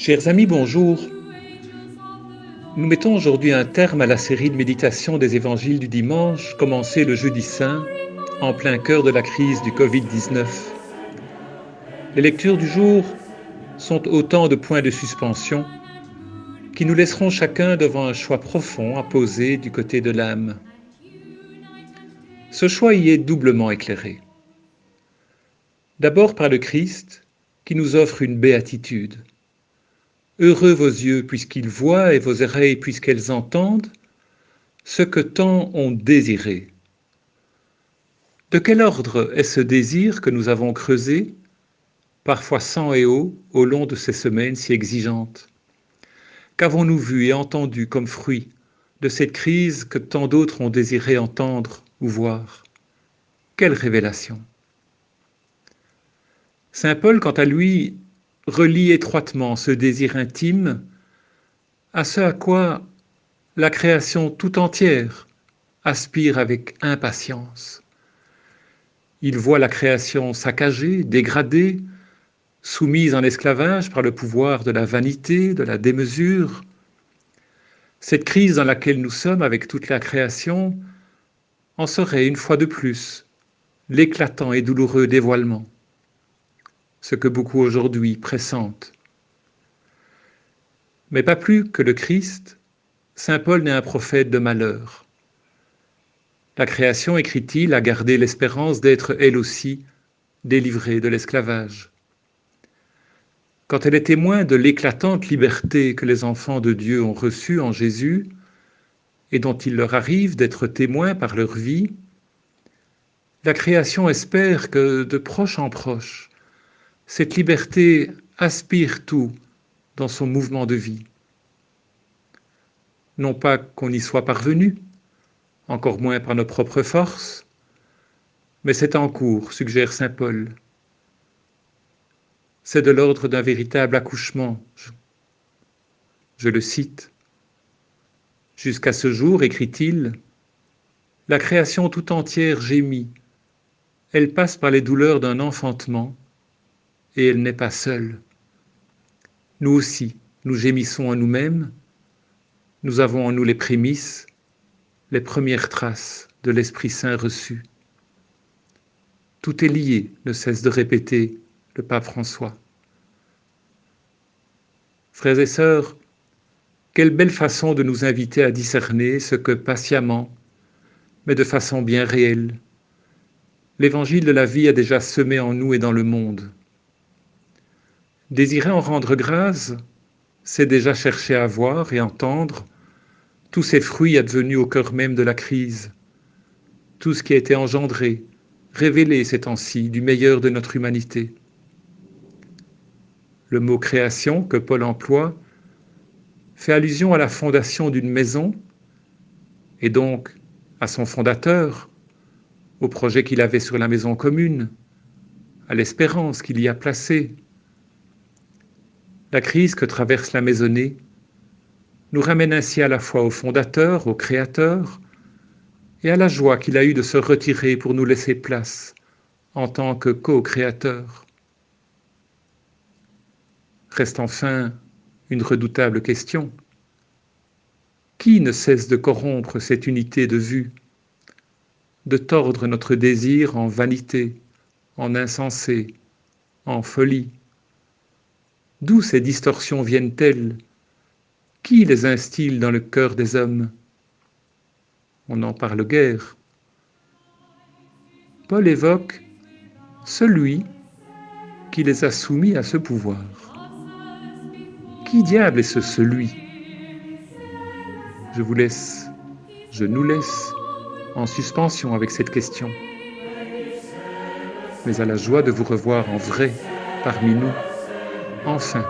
Chers amis, bonjour. Nous mettons aujourd'hui un terme à la série de méditation des évangiles du dimanche, commencée le jeudi saint, en plein cœur de la crise du Covid-19. Les lectures du jour sont autant de points de suspension qui nous laisseront chacun devant un choix profond à poser du côté de l'âme. Ce choix y est doublement éclairé. D'abord par le Christ qui nous offre une béatitude. Heureux vos yeux puisqu'ils voient et vos oreilles puisqu'elles entendent ce que tant ont désiré. De quel ordre est ce désir que nous avons creusé, parfois sang et eau, au long de ces semaines si exigeantes? Qu'avons-nous vu et entendu comme fruit de cette crise que tant d'autres ont désiré entendre ou voir? Quelle révélation! Saint Paul, quant à lui, relie étroitement ce désir intime à ce à quoi la création tout entière aspire avec impatience. Il voit la création saccagée, dégradée, soumise en esclavage par le pouvoir de la vanité, de la démesure. Cette crise dans laquelle nous sommes avec toute la création en serait une fois de plus l'éclatant et douloureux dévoilement, ce que beaucoup aujourd'hui pressentent. Mais pas plus que le Christ, saint Paul n'est un prophète de malheur. La création, écrit-il, a gardé l'espérance d'être elle aussi délivrée de l'esclavage. Quand elle est témoin de l'éclatante liberté que les enfants de Dieu ont reçue en Jésus et dont il leur arrive d'être témoins par leur vie, la création espère que de proche en proche, cette liberté aspire tout dans son mouvement de vie. Non pas qu'on y soit parvenu, encore moins par nos propres forces, mais c'est en cours, suggère saint Paul. C'est de l'ordre d'un véritable accouchement. Je le cite. Jusqu'à ce jour, écrit-il, la création tout entière gémit. Elle passe par les douleurs d'un enfantement et elle n'est pas seule. Nous aussi, nous gémissons en nous-mêmes. Nous avons en nous les prémices, les premières traces de l'Esprit Saint reçu. Tout est lié, ne cesse de répéter le pape François. Frères et sœurs, quelle belle façon de nous inviter à discerner ce que patiemment, mais de façon bien réelle, l'évangile de la vie a déjà semé en nous et dans le monde. Désirer en rendre grâce, c'est déjà chercher à voir et entendre tous ces fruits advenus au cœur même de la crise, tout ce qui a été engendré, révélé ces temps-ci du meilleur de notre humanité. Le mot création que Paul emploie fait allusion à la fondation d'une maison et donc à son fondateur, au projet qu'il avait sur la maison commune, à l'espérance qu'il y a placée. La crise que traverse la maisonnée nous ramène ainsi à la fois au fondateur, au créateur, et à la joie qu'il a eue de se retirer pour nous laisser place en tant que co-créateur. Reste enfin une redoutable question. Qui ne cesse de corrompre cette unité de vue, de tordre notre désir en vanité, en insensé, en folie? D'où ces distorsions viennent-elles? Qui les instille dans le cœur des hommes? On n'en parle guère. Paul évoque celui qui les a soumis à ce pouvoir. Qui diable est ce celui? Je nous laisse en suspension avec cette question. Mais à la joie de vous revoir en vrai parmi nous, enfin.